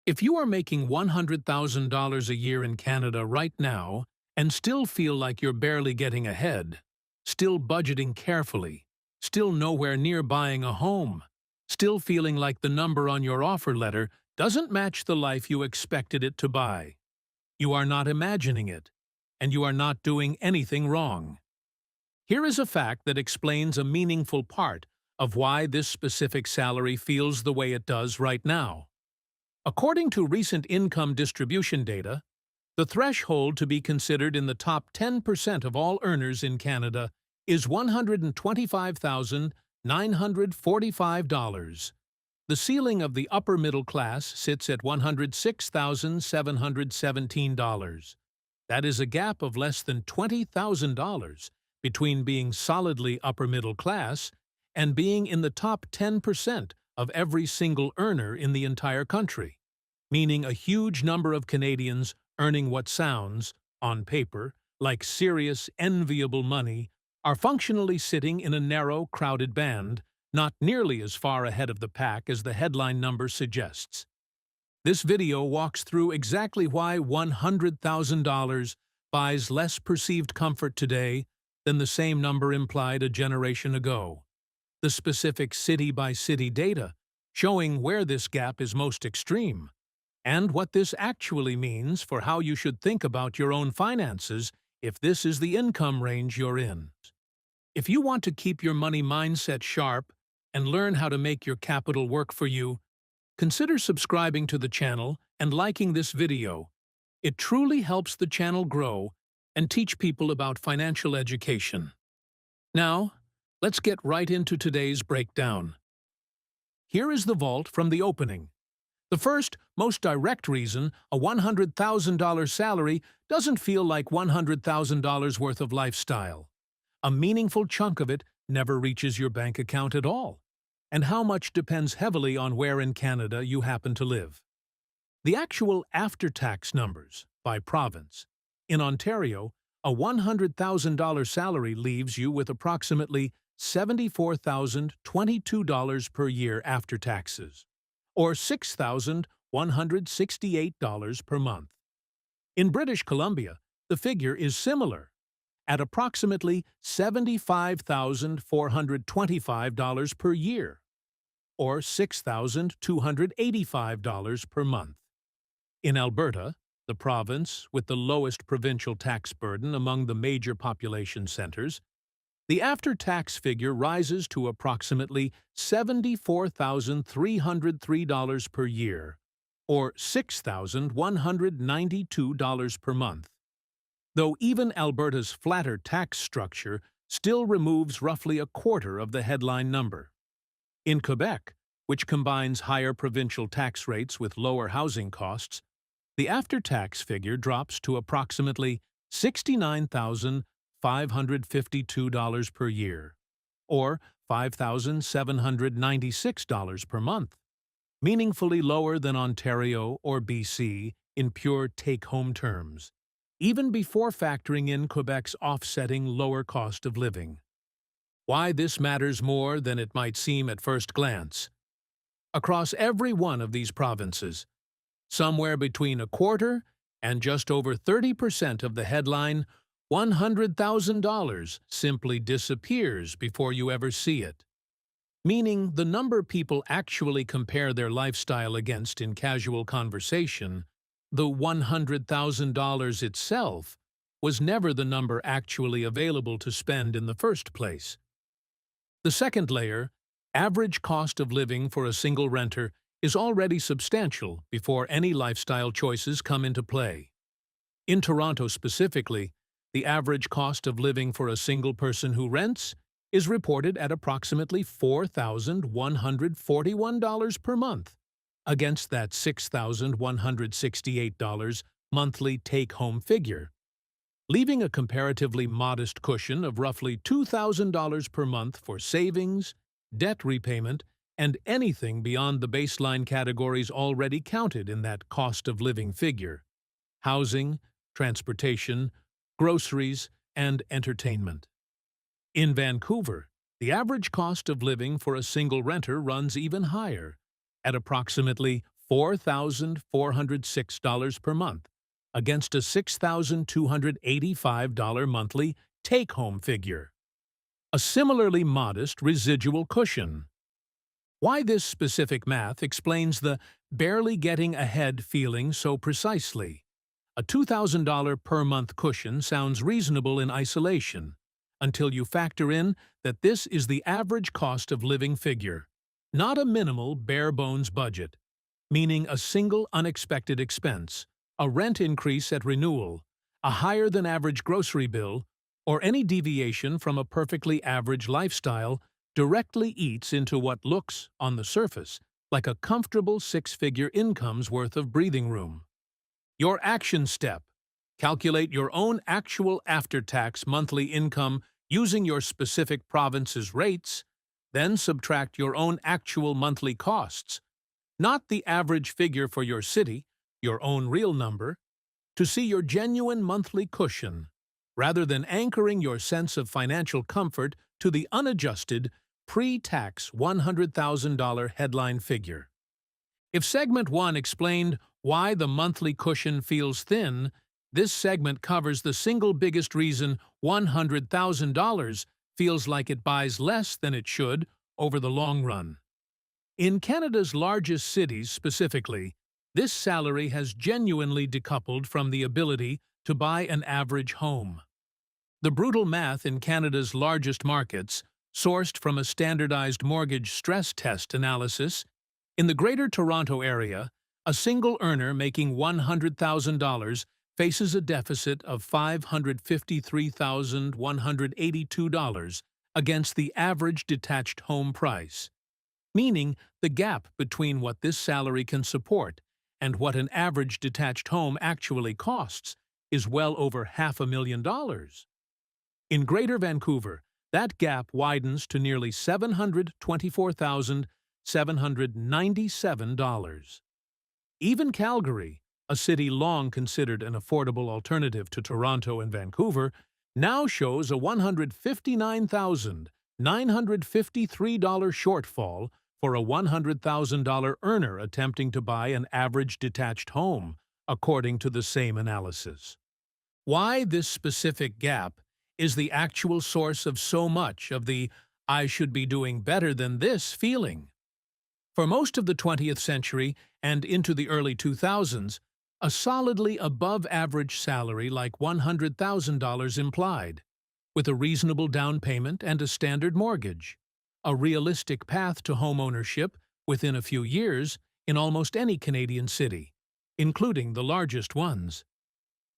If you are making $100,000 a year in Canada right now and still feel like you're barely getting ahead, still budgeting carefully, still nowhere near buying a home, still feeling like the number on your offer letter doesn't match the life you expected it to buy, you are not imagining it, and you are not doing anything wrong. Here is a fact that explains a meaningful part of why this specific salary feels the way it does right now. According to recent income distribution data, the threshold to be considered in the top 10% of all earners in Canada is $125,945. The ceiling of the upper middle class sits at $106,717. That is a gap of less than $20,000 between being solidly upper middle class and being in the top 10% of every single earner in the entire country, meaning a huge number of Canadians earning what sounds, on paper, like serious, enviable money, are functionally sitting in a narrow, crowded band, not nearly as far ahead of the pack as the headline number suggests. This video walks through exactly why $100,000 buys less perceived comfort today than the same number implied a generation ago. The specific city-by-city data showing where this gap is most extreme, and what this actually means for how you should think about your own finances if this is the income range you're in. If you want to keep your money mindset sharp and learn how to make your capital work for you, consider subscribing to the channel and liking this video. It truly helps the channel grow and teach people about financial education. Now, let's get right into today's breakdown. Here is the vault from the opening. The first, most direct reason a $100,000 salary doesn't feel like $100,000 worth of lifestyle. A meaningful chunk of it never reaches your bank account at all, and how much depends heavily on where in Canada you happen to live. The actual after-tax numbers, by province. In Ontario, a $100,000 salary leaves you with approximately $74,022 per year after taxes, or $6,168 per month. In British Columbia, the figure is similar, at approximately $75,425 per year, or $6,285 per month. In Alberta, the province with the lowest provincial tax burden among the major population centres, the after-tax figure rises to approximately $74,303 per year, or $6,192 per month. Though even Alberta's flatter tax structure still removes roughly a quarter of the headline number. In Quebec, which combines higher provincial tax rates with lower housing costs, the after-tax figure drops to approximately $69,552 per year, or $5,796 per month, meaningfully lower than Ontario or BC in pure take-home terms, even before factoring in Quebec's offsetting lower cost of living. Why this matters more than it might seem at first glance. Across every one of these provinces, somewhere between a quarter and just over 30% of the headline $100,000 simply disappears before you ever see it. Meaning the number people actually compare their lifestyle against in casual conversation, the $100,000 itself, was never the number actually available to spend in the first place. The second layer, average cost of living for a single renter, is already substantial before any lifestyle choices come into play. In Toronto specifically, the average cost of living for a single person who rents is reported at approximately $4,141 per month, against that $6,168 monthly take-home figure, leaving a comparatively modest cushion of roughly $2,000 per month for savings, debt repayment, and anything beyond the baseline categories already counted in that cost of living figure: housing, transportation, groceries, and entertainment. In Vancouver, the average cost of living for a single renter runs even higher, at approximately $4,406 per month against a $6,285 monthly take-home figure. A similarly modest residual cushion. Why this specific math explains the barely getting ahead feeling so precisely. A $2,000 per month cushion sounds reasonable in isolation, until you factor in that this is the average cost of living figure, not a minimal, bare-bones budget, meaning a single unexpected expense, a rent increase at renewal, a higher-than-average grocery bill, or any deviation from a perfectly average lifestyle directly eats into what looks, on the surface, like a comfortable six-figure income's worth of breathing room. Your action step: calculate your own actual after-tax monthly income using your specific province's rates, then subtract your own actual monthly costs, not the average figure for your city, your own real number, to see your genuine monthly cushion, rather than anchoring your sense of financial comfort to the unadjusted, pre-tax $100,000 headline figure. If Segment 1 explained why the monthly cushion feels thin, this segment covers the single biggest reason $100,000 feels like it buys less than it should over the long run. In Canada's largest cities specifically, this salary has genuinely decoupled from the ability to buy an average home. The brutal math in Canada's largest markets, sourced from a standardized mortgage stress test analysis, in the Greater Toronto Area, a single earner making $100,000 faces a deficit of $553,182 against the average detached home price, meaning the gap between what this salary can support and what an average detached home actually costs is well over $500,000. In Greater Vancouver, that gap widens to nearly $724,797. Even Calgary, a city long considered an affordable alternative to Toronto and Vancouver, now shows a $159,953 shortfall for a $100,000 earner attempting to buy an average detached home, according to the same analysis. Why this specific gap is the actual source of so much of the "I should be doing better than this" feeling. For most of the 20th century and into the early 2000s, a solidly above-average salary like $100,000 implied, with a reasonable down payment and a standard mortgage, a realistic path to homeownership within a few years in almost any Canadian city, including the largest ones.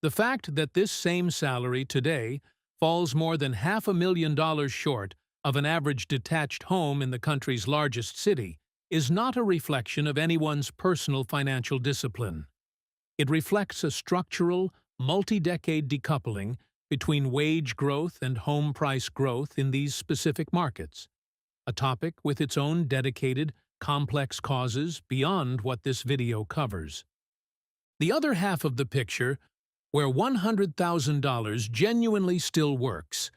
The fact that this same salary today falls more than $500,000 short of an average detached home in the country's largest city is not a reflection of anyone's personal financial discipline. It reflects a structural, multi-decade decoupling between wage growth and home price growth in these specific markets, a topic with its own dedicated, complex causes beyond what this video covers. The other half of the picture, where $100,000 genuinely still works,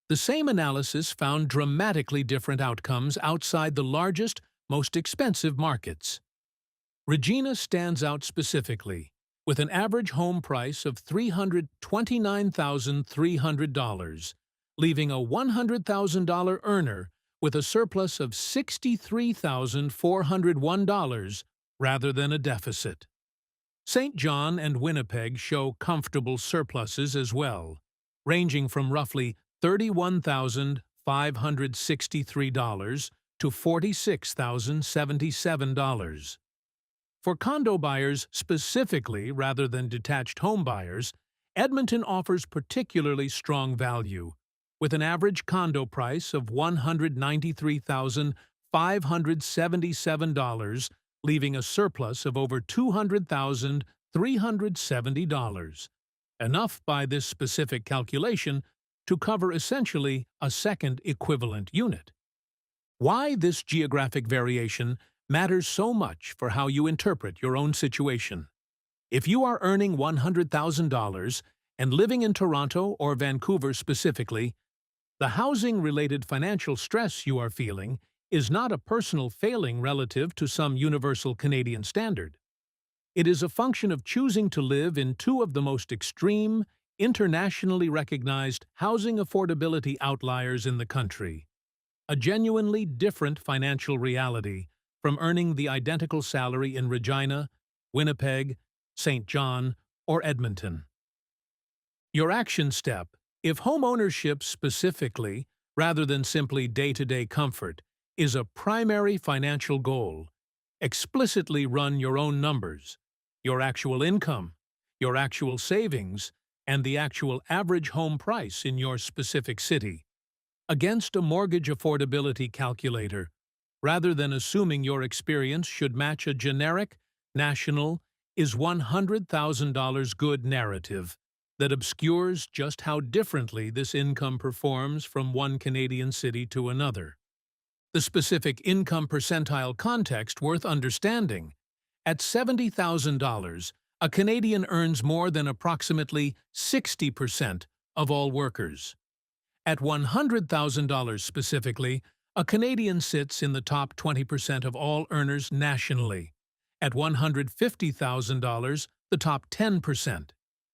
the same analysis found dramatically different outcomes outside the largest, most expensive markets. Regina stands out specifically, with an average home price of $329,300, leaving a $100,000 earner with a surplus of $63,401 rather than a deficit. St. John and Winnipeg show comfortable surpluses as well, ranging from roughly $31,563 to $46,077. For condo buyers specifically rather than detached home buyers, Edmonton offers particularly strong value, with an average condo price of $193,577, leaving a surplus of over $200,370. Enough by this specific calculation to cover essentially a second equivalent unit. Why this geographic variation matters so much for how you interpret your own situation. If you are earning $100,000 and living in Toronto or Vancouver specifically, the housing-related financial stress you are feeling is not a personal failing relative to some universal Canadian standard. It is a function of choosing to live in two of the most extreme, internationally recognized housing affordability outliers in the country. A genuinely different financial reality from earning the identical salary in Regina, Winnipeg, St. John, or Edmonton. Your action step: if homeownership specifically, rather than simply day-to-day comfort, is a primary financial goal, explicitly run your own numbers, your actual income, your actual savings, and the actual average home price in your specific city against a mortgage affordability calculator, rather than assuming your experience should match a generic, national, is $100,000 good narrative that obscures just how differently this income performs from one Canadian city to another. The specific income percentile context worth understanding: at $70,000, a Canadian earns more than approximately 60% of all workers. At $100,000 specifically, a Canadian sits in the top 20% of all earners nationally. At $150,000, the top 10%.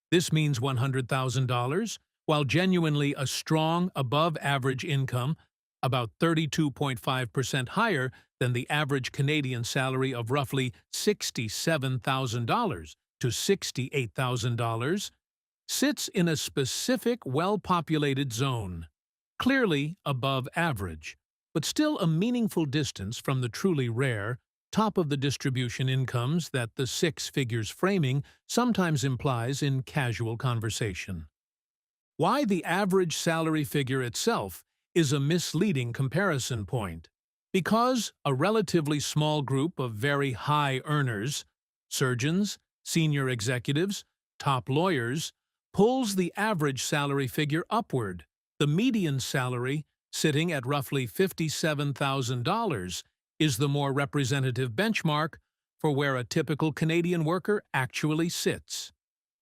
This means $100,000, while genuinely a strong, above-average income, about 32.5% higher than the average Canadian salary of roughly $67,000 to $68,000, sits in a specific well-populated zone, clearly above average, but still a meaningful distance from the truly rare, top-of-the-distribution incomes that the six figures framing sometimes implies in casual conversation. Why the average salary figure itself is a misleading comparison point: because a relatively small group of very high earners, surgeons, senior executives, top lawyers, pulls the average salary figure upward. The median salary, sitting at roughly $57,000, is the more representative benchmark for where a typical Canadian worker actually sits.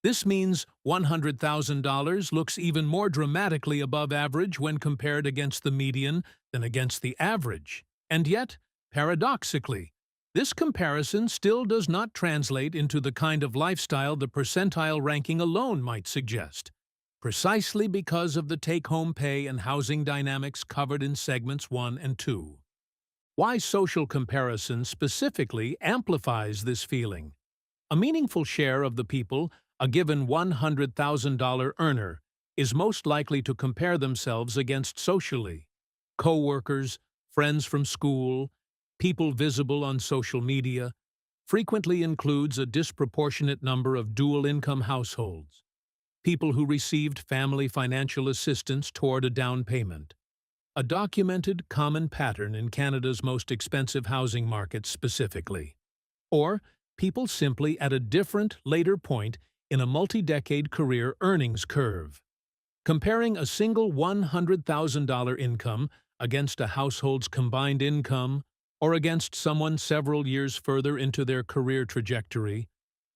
This means $100,000 looks even more dramatically above average when compared against the median than against the average. And yet, paradoxically, this comparison still does not translate into the kind of lifestyle the percentile ranking alone might suggest, precisely because of the take-home pay and housing dynamics covered in segments 1 and 2. Why social comparison specifically amplifies this feeling. A meaningful share of the people a given $100,000 earner is most likely to compare themselves against socially: co-workers, friends from school, people visible on social media, frequently includes a disproportionate number of dual-income households, people who received family financial assistance toward a down payment, a documented common pattern in Canada's most expensive housing markets specifically, or people simply at a different, later point in a multi-decade career earnings curve. Comparing a single $100,000 income against a household's combined income, or against someone several years further into their career trajectory,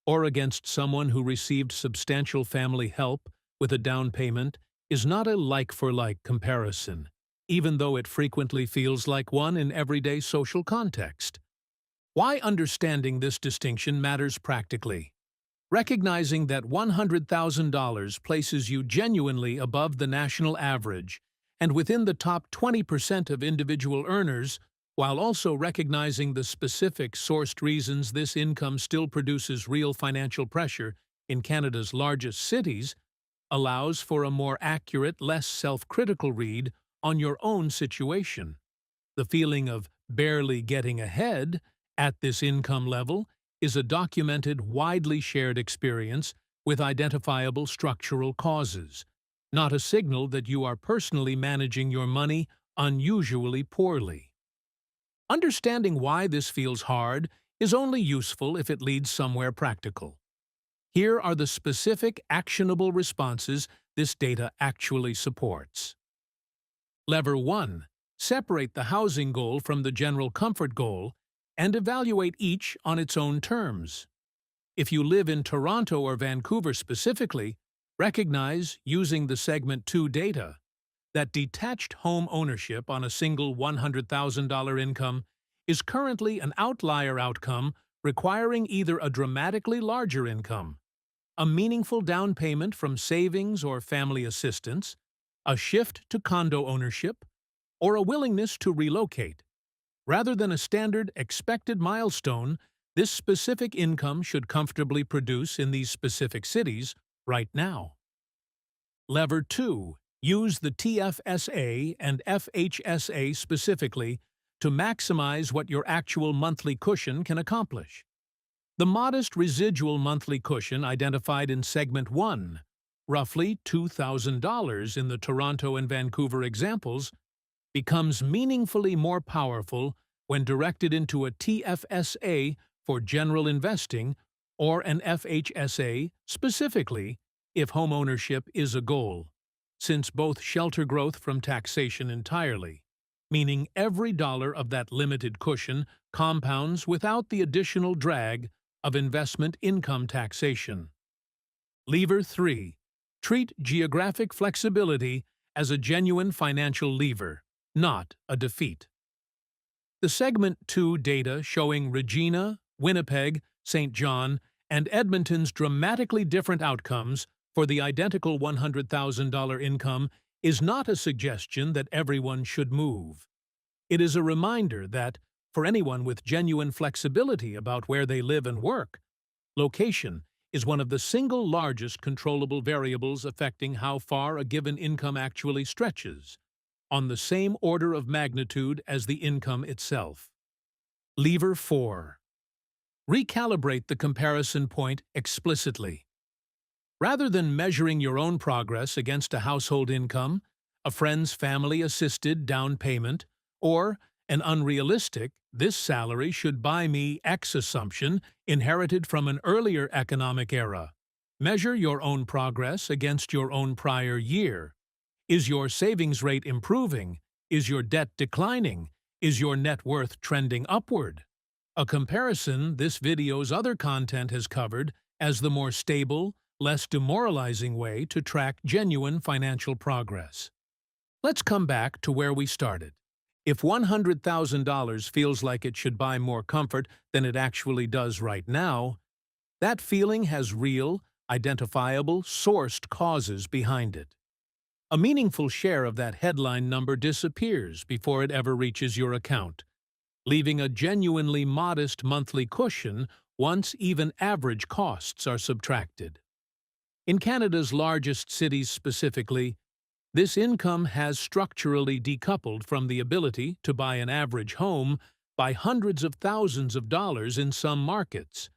or against someone who received substantial family help with a down payment, is not a like-for-like comparison, even though it frequently feels like one in everyday social context. Why understanding this distinction matters practically. Recognizing that $100,000 places you genuinely above the national average and within the top 20% of individual earners, while also recognizing the specific sourced reasons this income still produces real financial pressure in Canada's largest cities, allows for a more accurate, less self-critical read on your own situation. The feeling of barely getting ahead at this income level is a documented, widely shared experience with identifiable structural causes, not a signal that you are personally managing your money unusually poorly. Understanding why this feels hard is only useful if it leads somewhere practical. Here are the specific, actionable responses this data actually supports. Lever 1. Separate the housing goal from the general comfort goal and evaluate each on its own terms. If you live in Toronto or Vancouver specifically, recognize, using the Segment 2 data, that detached home ownership on a single $100,000 income is currently an outlier outcome requiring either a dramatically larger income, a meaningful down payment from savings or family assistance, a shift to condo ownership, or a willingness to relocate. Rather than a standard expected milestone, this specific income should comfortably produce in these specific cities right now. Lever 2. Use the TFSA and FHSA specifically to maximize what your actual monthly cushion can accomplish. The modest residual monthly cushion identified in Segment 1, roughly $2,000 in the Toronto and Vancouver examples, becomes meaningfully more powerful when directed into a TFSA for general investing or an FHSA specifically if homeownership is a goal, since both shelter growth from taxation entirely, meaning every dollar of that limited cushion compounds without the additional drag of investment income taxation. Lever 3. Treat geographic flexibility as a genuine financial lever, not a defeat. The Segment 2 data showing Regina, Winnipeg, St. John, and Edmonton's dramatically different outcomes for the identical $100,000 income is not a suggestion that everyone should move. It is a reminder that, for anyone with genuine flexibility about where they live and work, location is one of the single largest controllable variables affecting how far a given income actually stretches, on the same order of magnitude as the income itself. Lever 4. Recalibrate the comparison point explicitly. Rather than measuring your own progress against a household income, a friend's family-assisted down payment, or an unrealistic, this salary should buy me X assumption inherited from an earlier economic era, measure your own progress against your own prior year. Is your savings rate improving? Is your debt declining? Is your net worth trending upward? A comparison this video's other content has covered as the more stable, less demoralizing way to track genuine financial progress. Let's come back to where we started. If $100,000 feels like it should buy more comfort than it actually does right now, that feeling has real, identifiable, sourced causes behind it. A meaningful share of that headline number disappears before it ever reaches your account, leaving a genuinely modest monthly cushion once even average costs are subtracted. In Canada's largest cities specifically, this income has structurally decoupled from the ability to buy an average home by hundreds of thousands of dollars in some markets,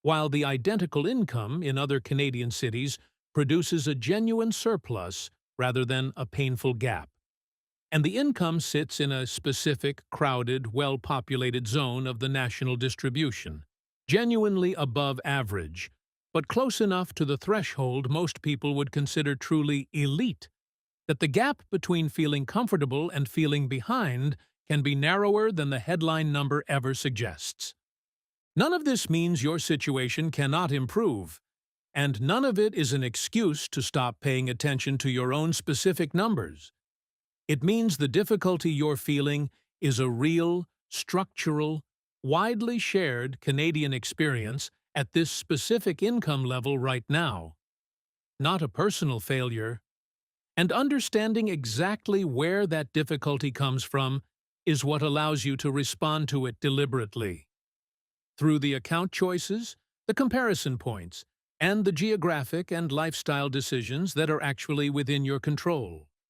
while the identical income in other Canadian cities produces a genuine surplus rather than a painful gap. And the income sits in a specific, crowded, well-populated zone of the national distribution, genuinely above average, but close enough to the threshold most people would consider truly elite, that the gap between feeling comfortable and feeling behind can be narrower than the headline number ever suggests. None of this means your situation cannot improve, and none of it is an excuse to stop paying attention to your own specific numbers. It means the difficulty you're feeling is a real, structural, widely shared Canadian experience at this specific income level right now, not a personal failure. And understanding exactly where that difficulty comes from is what allows you to respond to it deliberately. Through the account choices, the comparison points, and the geographic and lifestyle decisions that are actually within your control.